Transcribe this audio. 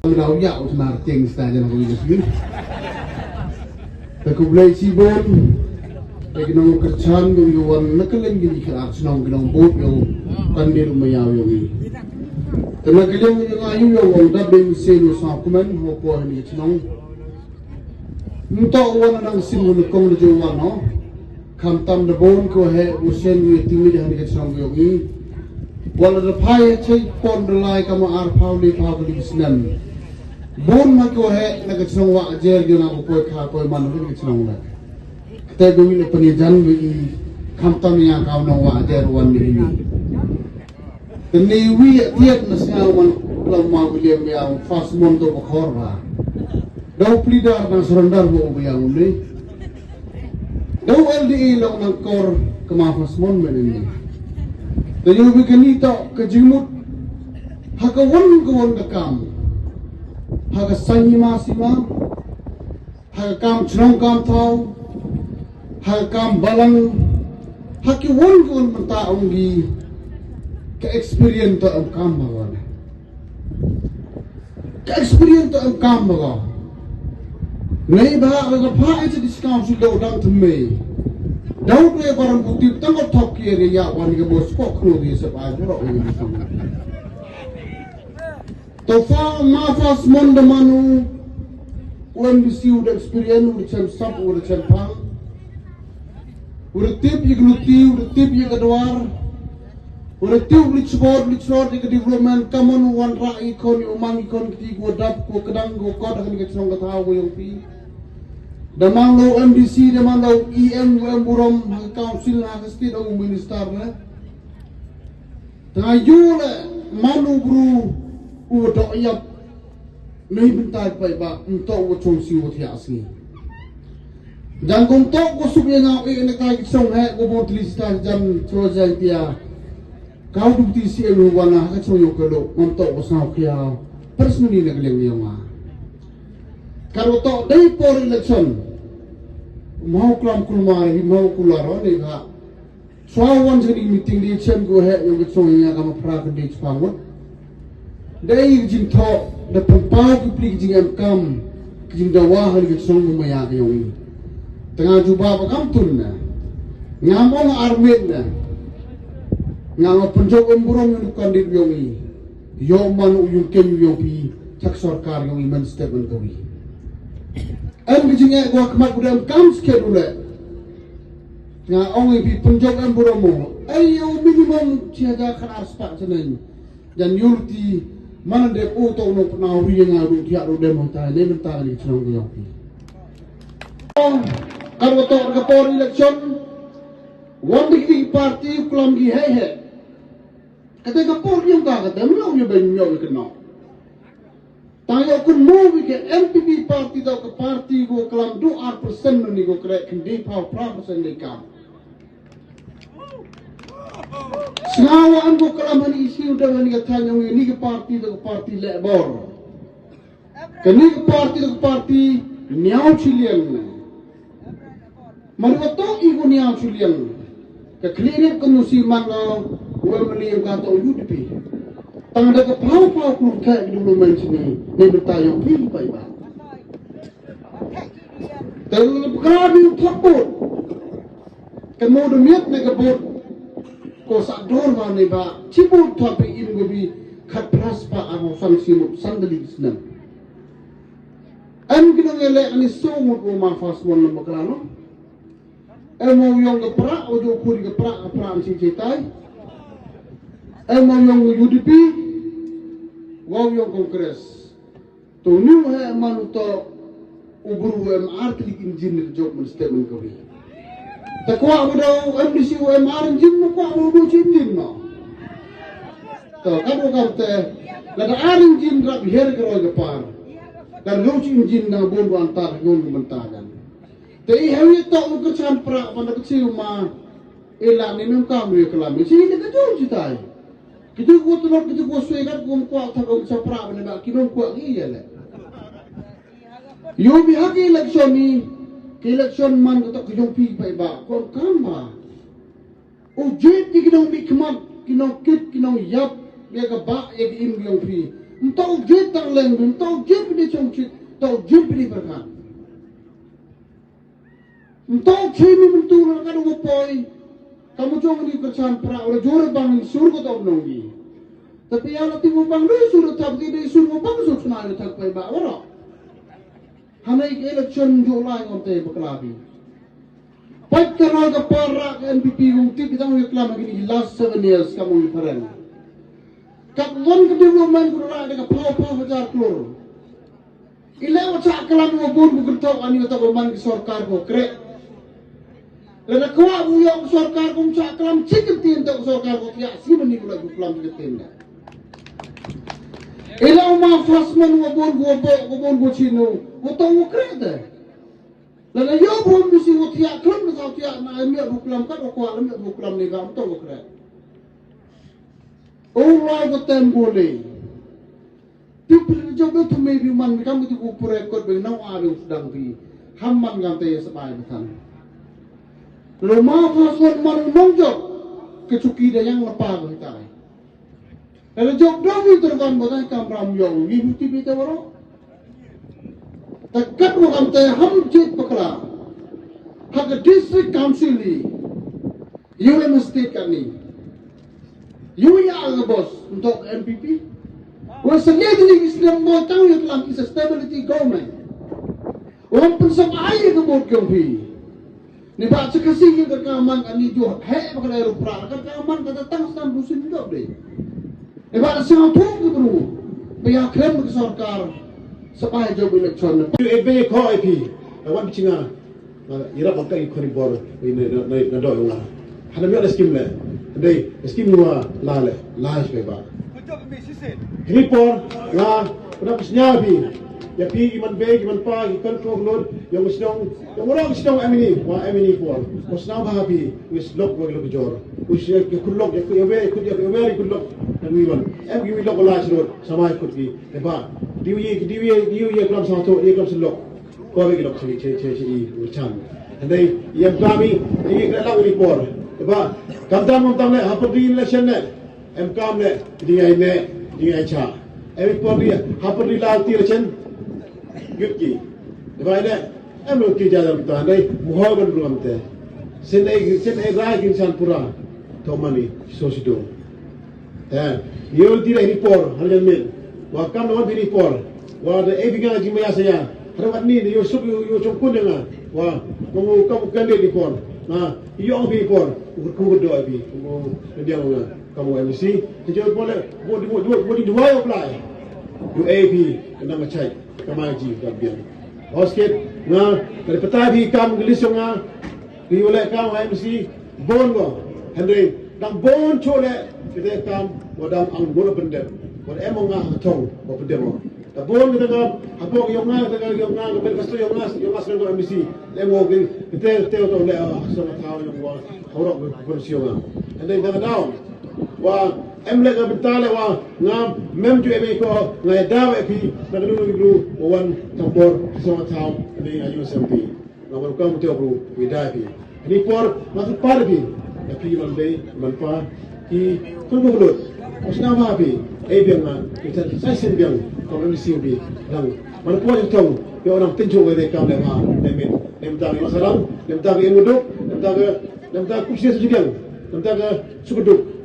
Lau ya usnar ceng saja nak bagi sini. Takut belai sibon. Bagi nong kerjaan guyuan nakalen gini kerak senang genong bot yo kandir mayau yo ni. Tenaga yang ayu yo wong dah benselu sakuman hopo ni senang. Untuk wan nang simun kong lejuan no. Kamtam de bon ko he usen wi timi dah ni senang yo ni. Wala de pai cai pon de lai kama ar pauli pauli senan. Bon ma ko he nak senang wa ajer yo na ko kha ko man ni senang la. Kita dulu penjajan bagi kampung yang kau nak wajar wan ini. Teniwi tiap nasihat wan lama beliau yang fast monto berkorban. Dau pelidar dan serendar beliau ini. Dau LDI lang ng kor kemafas mon ini. Teniwi kenita kejimut hakawan dekam. Haka sanyi masima. Haka kam cenong kam tau. Hakam balang haki won menta onggi ke experience to kam bawa ke experience to kam bawa nei ba ga pha itu discount sudah udang temme daud le barang bukti tangok thok ye ya wan ke bos ko khru di sepai ro ini to fa ma fas mon de manu when we see the experience with some sub with some pang Uratip yang geluti, uratip yang kedua, uratip lichor di development, kaman wan rak ikon, umang ikon keti gua dap, gua kedang, gua kod akan kita senang kata gua yang pi. Damang lo MDC, damang lo EM, burom, hak council, hak state, hak minister le. Tengah le, manu bru, udah iap, nahi bentar baik untuk ucong si utia asli. Dan untuk kusuk yang awak nak kaki song hek gubon tuliskan jam coba dia kau bukti si elu wana kat song Iongkaluh untuk usah kia personally nak leng yang mah. Kalau tak dari por election mau kelam kulmar mau kular ni kak. Soalan jadi meeting di cem go hek yang kat song yang kamu pernah di Jepang. Dari jin tok da pempau kuplik jin kam jin dawah kat song mayak yang ini. Tengah jubah pakam na, ngamong armit na, ngamong penjok emburong yung kandid yung yung man yung ken yung pi tak sarkar yung iman statement kawi. Ang bijingay ko kamat budam kam schedule, nga ong ipi penjok emburong mo, ay yung minimum siyaga kan arspak sanin, dan yurti mana dek uto no penawri yang ngaru tiak rodem hotai, lebih tahu ni senang yung pi. Kalau tak kapor eleksyon, wan di parti kelam di hehe. Kata kapor yang kata, melayu banyak kena. Tanya kun mau ke MPP parti atau ke parti go kelam 2% ni go kerek kendi pau persen dekam. Sengawaan go kelam ni isi udah ni katanya ni ke parti atau ke parti lebor. Kini ke parti atau ke parti niau cilian. Maruato ibu ni ang suliang keklinik kemusiman lo wemeli yang kata UDP tanda ke pau keluar kayak dulu sini ni bertanya pilih baik terlebih takut kemudian ni kebut ko sador mana ba cibut tapi ini gobi kat pras pa aku sanksi sandali senang am kita ngelak ni semua ko mafas mon lembaga Emo yang keprak, ojo kuri keprak si cetai. Emo yang UDP, wow yang kongres. Tu ni he manuto uburu MR klik engineer job statement kami. Takwa udah MDC MR engineer makwa udah engineer no. Tu kado kante, lada engineer rap her keroi kepar. Dan lucu engineer na bon antar yon mentagan. Tapi hari tak muka camprak pada kecil mah elak ni memang kami kelam. Sini kita jauh citai. Kita gua telur kita gua suikan gua kuat tak gua camprak mana nak kita kuat ni je lah. Yo bihaki eleksyon ni, eleksyon man kita kejong pi pai ba, kau kamba. Oh jet kita bi kemat, kita kit kita yap, dia ke ba, dia im yang pi. Entau jet tang leng, entau jet bini chong chit, entau jet bini berkat. Entau chini mentur kan upoi, kamu chong ni kerjaan pra oleh jore bang surga tau nonggi. Tapi yang nanti bang ni surga tak di surga bang surga nai tak pai ba orang. Hanai eleksyon Julai ngonte berkelabi. Baik kerana ke para NPP untuk kita mengiklaim begini last 7 years kamu diferen. Kat one ke development kurang ada pau hajar keluar. Ilah macam kelam ngobun bukan tahu ani atau berman ke sarkar ko krek. Lada kuat buyang sarkar ko macam kelam cikitin tak sarkar ko tiak si meni pula kelam cikitin. Ilah ma fasman ngobun bucinu, utang krek dah. Lada yo pun mesti tiak kelam nak tiak na emir kelam kan ko alam kelam ni gam tahu krek. Orang bertem boleh. People jodoh tu maybe man kamu tu kupur rekod benau ada sedang di hamman gantai sepai betan. Lama faswan man mongjok kecuki dah yang lepas kita. Kalau jodoh itu terkan betan kamram yang ni bukti kita baru. Dekat wakam teh hamjit pekala. Hak district council ni, UM state kan ni. You yang bos untuk MPP. Wah sendiri ni Islam mau tahu yang dalam is a stability government. Orang pensam air ke bot kempi. Ni baca kasih ke kaman ani jo hek pakai aeroplan kan kaman kata tang stan busin dok deh. Ni baca semua tu ke bro. Biar klaim ke sarkar supaya job election. Ebe ko IP. Awan cinga. Ira pakai ikon bor ini na do yang. Hana mi ada skim le. Dei skim nuwa lale beba. Report nga pernah senyabi ya pi iman beg iman pa ikan koglod yang orang sedang amini por musnah bahabi wis lok wag jor wis ya kullok ya kullok dan wiwan gi lok la sirot sama ikut gi eba diwi kelam satu dia kelam selok ko beg lok ci ucan andai yang kami ini kelam report eba kamdam le hapdi election ne kam le dia cha report dia hapdi lalti election gutki eba ne ki jalan kita andai muhawan rumte senai rai insan pura tomani sosido yol tira report haljan mil wa kam no bi report wa de ebiga jimaya saya rawat ni yo sub yo chokun nga wa kamu kan report na iyo bi report ku do bi ku dia nga kamu MC jadi boleh boleh dua apply UAB kena macai kamaji gabian Osket na dari petabi kam gelisong nga dioleh kam MC bon go Henry dang bon chole kita kam wadam ang bola pendem wad emong nga tong bo pendem ta bon kita ga habok yung nga ga berkasto yung nga sen go MC lemo kita teo to le so taw yung wa horok bersio nga and then daw wa emle ga betale wa nga mem ju ebe ko nga dawe pi na glu wan tambor so taw ni ayu SMP na wa kam teo bro we dai pi ni por mas par pi ya pi man be man pa ki kun go bro usna ma pi ebe nga kita sai sen biang ko MC bi dang man po yung tong yo orang tenjo we kam le ma demin nem ta masalah nem ta nguduk nem ta kusi sejiang nem ta sukuduk